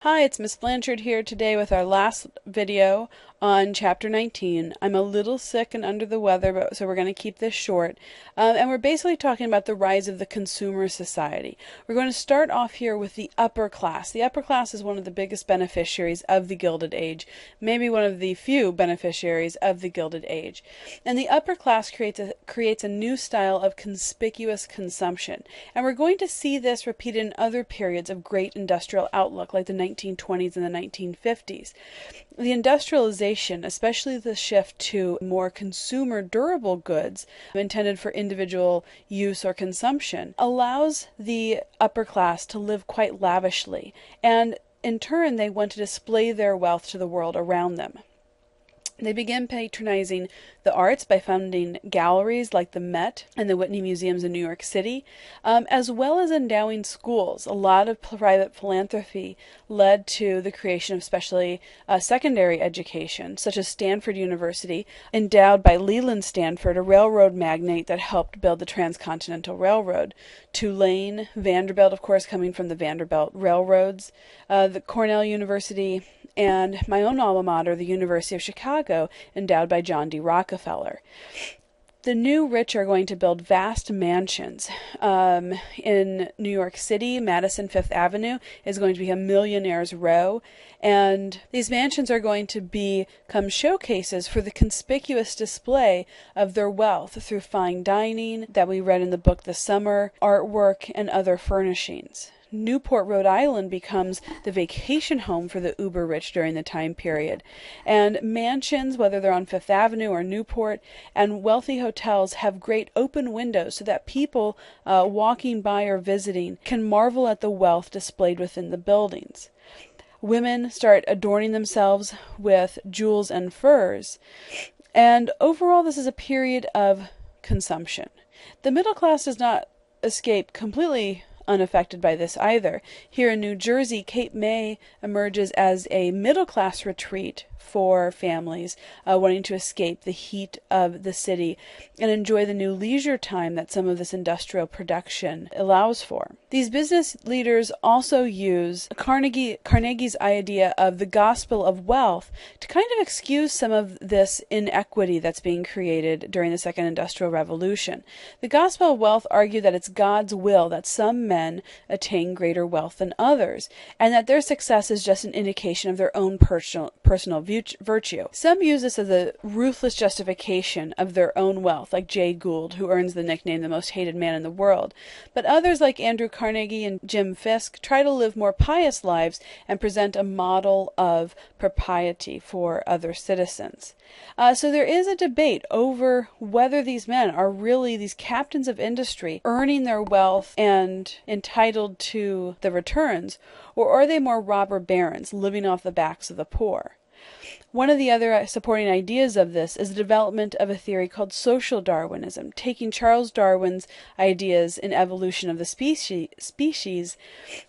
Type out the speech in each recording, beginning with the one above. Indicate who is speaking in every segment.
Speaker 1: Hi, it's Miss Blanchard here today with our last video on Chapter 19. I'm a little sick and under the weather, so we're going to keep this short. And we're basically talking about the rise of the consumer society. We're going to start off here with the upper class. The upper class is one of the biggest beneficiaries of the Gilded Age, maybe one of the few beneficiaries of the Gilded Age. And the upper class creates a new style of conspicuous consumption. And we're going to see this repeated in other periods of great industrial outlook, like the 1920s and the 1950s. The industrialization, especially the shift to more consumer durable goods intended for individual use or consumption, allows the upper class to live quite lavishly, and in turn they want to display their wealth to the world around them. They began patronizing the arts by founding galleries like the Met and the Whitney Museums in New York City, as well as endowing schools. A lot of private philanthropy led to the creation of especially secondary education, such as Stanford University, endowed by Leland Stanford, a railroad magnate that helped build the Transcontinental Railroad. Tulane, Vanderbilt, of course, coming from the Vanderbilt Railroads, the Cornell University, and my own alma mater, the University of Chicago, endowed by John D. Rockefeller. The new rich are going to build vast mansions. In New York City, Madison Fifth Avenue is going to be a millionaire's row, and these mansions are going to become showcases for the conspicuous display of their wealth through fine dining that we read in the book this summer, artwork, and other furnishings. Newport, Rhode Island becomes the vacation home for the uber rich during the time period. And mansions, whether they're on Fifth Avenue or Newport, and wealthy hotels have great open windows so that people walking by or visiting can marvel at the wealth displayed within the buildings. Women start adorning themselves with jewels and furs. And overall, this is a period of consumption. The middle class does not escape completely unaffected by this either. Here in New Jersey, Cape May emerges as a middle-class retreat for families wanting to escape the heat of the city and enjoy the new leisure time that some of this industrial production allows for. These business leaders also use Carnegie's idea of the gospel of wealth to kind of excuse some of this inequity that's being created during the Second Industrial Revolution. The gospel of wealth argued that it's God's will that some men attain greater wealth than others, and that their success is just an indication of their own personal virtue. Some use this as a ruthless justification of their own wealth, like Jay Gould, who earns the nickname the most hated man in the world. But others, like Andrew Carnegie and Jim Fisk, try to live more pious lives and present a model of propriety for other citizens. So there is a debate over whether these men are really these captains of industry earning their wealth and entitled to the returns, or are they more robber barons living off the backs of the poor? One of the other supporting ideas of this is the development of a theory called social Darwinism, taking Charles Darwin's ideas in evolution of the species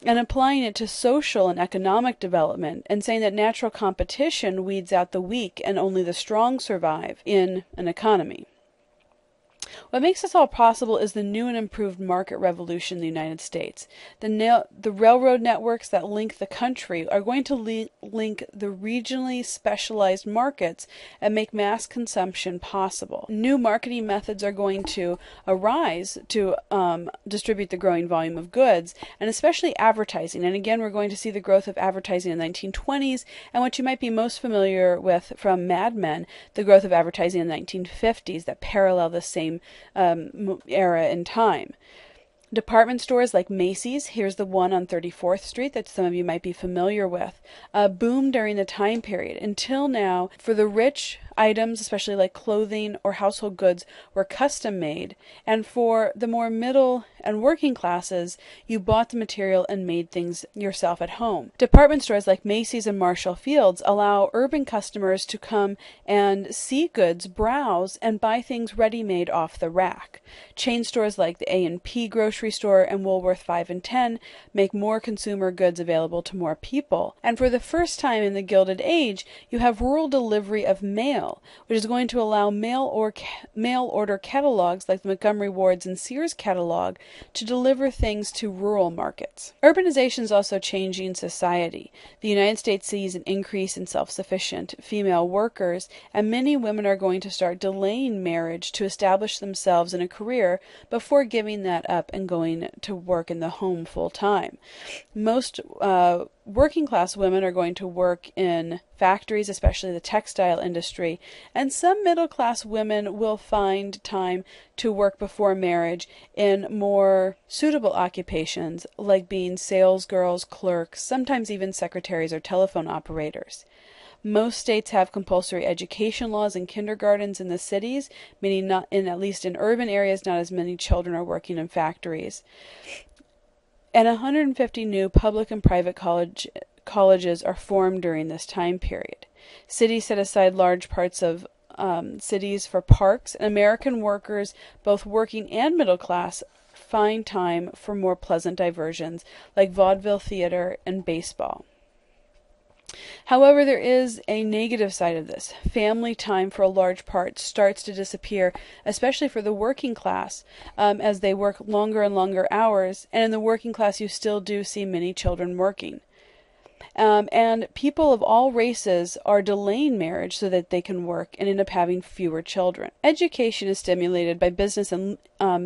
Speaker 1: and applying it to social and economic development, and saying that natural competition weeds out the weak and only the strong survive in an economy. What makes this all possible is the new and improved market revolution in the United States. The railroad networks that link the country are going to link the regionally specialized markets and make mass consumption possible. New marketing methods are going to arise to distribute the growing volume of goods, and especially advertising. And again, we're going to see the growth of advertising in the 1920s, and what you might be most familiar with from Mad Men, the growth of advertising in the 1950s that parallel the same era in time. Department stores like Macy's, here's the one on 34th Street that some of you might be familiar with, boomed during the time period. Until now, for the rich, items, especially like clothing or household goods, were custom made, and for the more middle and working classes, you bought the material and made things yourself at home. Department stores like Macy's and Marshall Field's allow urban customers to come and see goods, browse, and buy things ready-made off the rack. Chain stores like the A&P grocery store and Woolworth 5 and 10 make more consumer goods available to more people. And for the first time in the Gilded Age, you have rural delivery of mail mail, which is going to allow mail order catalogs like the Montgomery Ward's and Sears catalog to deliver things to rural markets. Urbanization is also changing society. The United States sees an increase in self-sufficient female workers, and many women are going to start delaying marriage to establish themselves in a career before giving that up and going to work in the home full time. Most working class women are going to work in factories, especially the textile industry, and some middle class women will find time to work before marriage in more suitable occupations like being sales girls, clerks, sometimes even secretaries or telephone operators. Most states have compulsory education laws in kindergartens in the cities, meaning not in, at least in urban areas, not as many children are working in factories. And 150 new public and private colleges are formed during this time period. Cities set aside large parts of cities for parks, and American workers, both working and middle class, find time for more pleasant diversions like vaudeville theater and baseball. However, there is a negative side of this. Family time, for a large part, starts to disappear, especially for the working class, as they work longer and longer hours. And in the working class, you still do see many children working. And people of all races are delaying marriage so that they can work and end up having fewer children. Education is stimulated by business and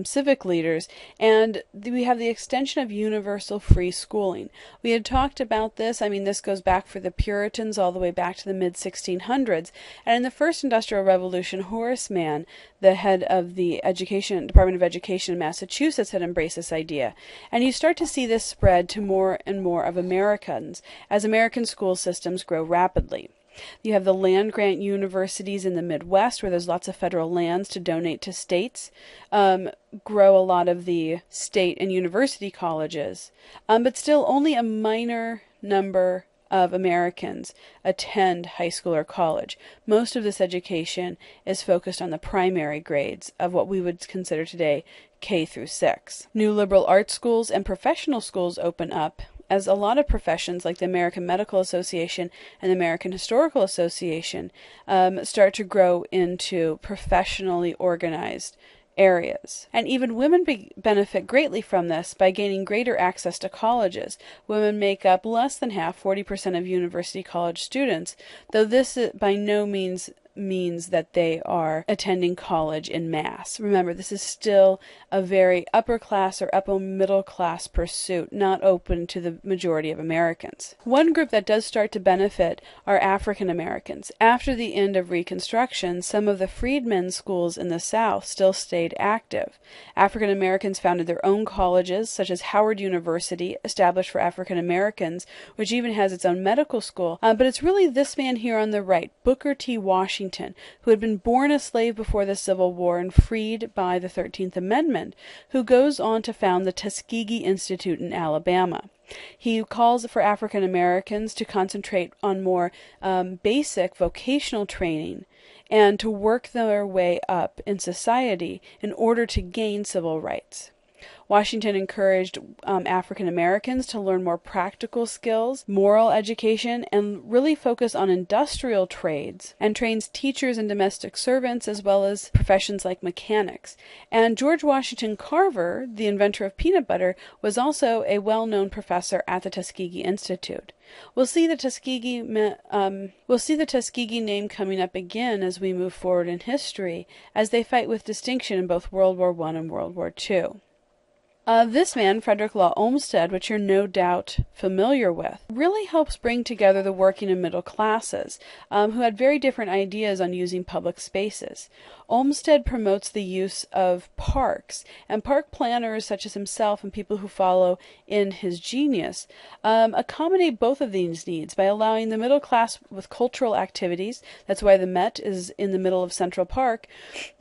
Speaker 1: civic leaders, and we have the extension of universal free schooling. We had talked about this. I mean, this goes back for the Puritans all the way back to the mid-1600s. And in the first Industrial Revolution, Horace Mann, the head of the Department of Education in Massachusetts, had embraced this idea. And you start to see this spread to more and more of Americans as American school systems grow rapidly. You have the land-grant universities in the Midwest, where there's lots of federal lands to donate to states, grow a lot of the state and university colleges, but still only a minor number of Americans attend high school or college. Most of this education is focused on the primary grades of what we would consider today K through 6. New liberal arts schools and professional schools open up, as a lot of professions like the American Medical Association and the American Historical Association start to grow into professionally organized areas. And even women benefit greatly from this by gaining greater access to colleges. Women make up less than half, 40% of university college students, though this by no means that they are attending college in mass. Remember, this is still a very upper class or upper middle class pursuit, not open to the majority of Americans. One group that does start to benefit are African Americans. After the end of Reconstruction, some of the freedmen's schools in the South still stayed active. African Americans founded their own colleges, such as Howard University, established for African Americans, which even has its own medical school. But it's really this man here on the right, Booker T. Washington, who had been born a slave before the Civil War and freed by the 13th Amendment, who goes on to found the Tuskegee Institute in Alabama. He calls for African Americans to concentrate on more basic vocational training and to work their way up in society in order to gain civil rights. Washington encouraged African Americans to learn more practical skills, moral education, and really focus on industrial trades, and trains teachers and domestic servants as well as professions like mechanics. And George Washington Carver, the inventor of peanut butter, was also a well-known professor at the Tuskegee Institute. We'll see the Tuskegee name coming up again as we move forward in history, as they fight with distinction in both World War I and World War II. This man, Frederick Law Olmsted, which you're no doubt familiar with, really helps bring together the working and middle classes, who had very different ideas on using public spaces. Olmsted promotes the use of parks, and park planners such as himself and people who follow in his genius accommodate both of these needs by allowing the middle class with cultural activities. That's why the Met is in the middle of Central Park,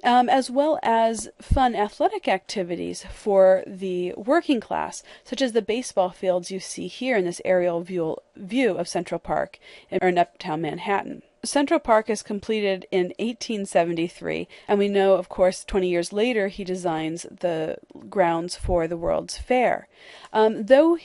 Speaker 1: as well as fun athletic activities for the working class, such as the baseball fields you see here in this aerial view of Central Park in Uptown Manhattan. Central Park is completed in 1873, and we know, of course, 20 years later he designs the grounds for the World's Fair. Though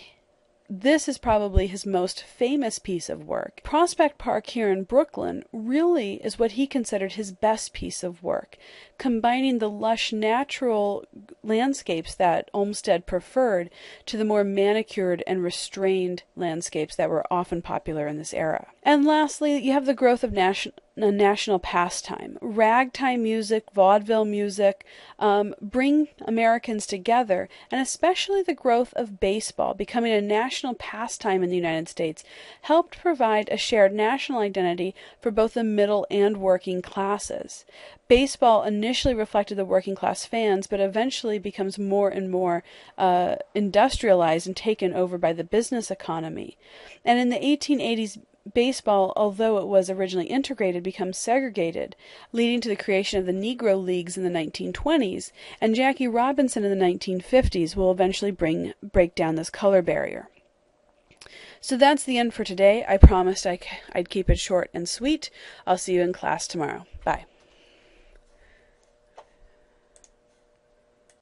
Speaker 1: this is probably his most famous piece of work. Prospect Park here in Brooklyn really is what he considered his best piece of work, combining the lush natural landscapes that Olmsted preferred to the more manicured and restrained landscapes that were often popular in this era. And lastly, you have the growth of national pastime. Ragtime music, vaudeville music bring Americans together, and especially the growth of baseball becoming a national pastime in the United States helped provide a shared national identity for both the middle and working classes. Baseball initially reflected the working class fans, but eventually becomes more and more industrialized and taken over by the business economy. And in the 1880s, baseball, although it was originally integrated, becomes segregated, leading to the creation of the Negro Leagues in the 1920s, and Jackie Robinson in the 1950s will eventually break down this color barrier. So that's the end for today. I promised I'd keep it short and sweet. I'll see you in class tomorrow. Bye.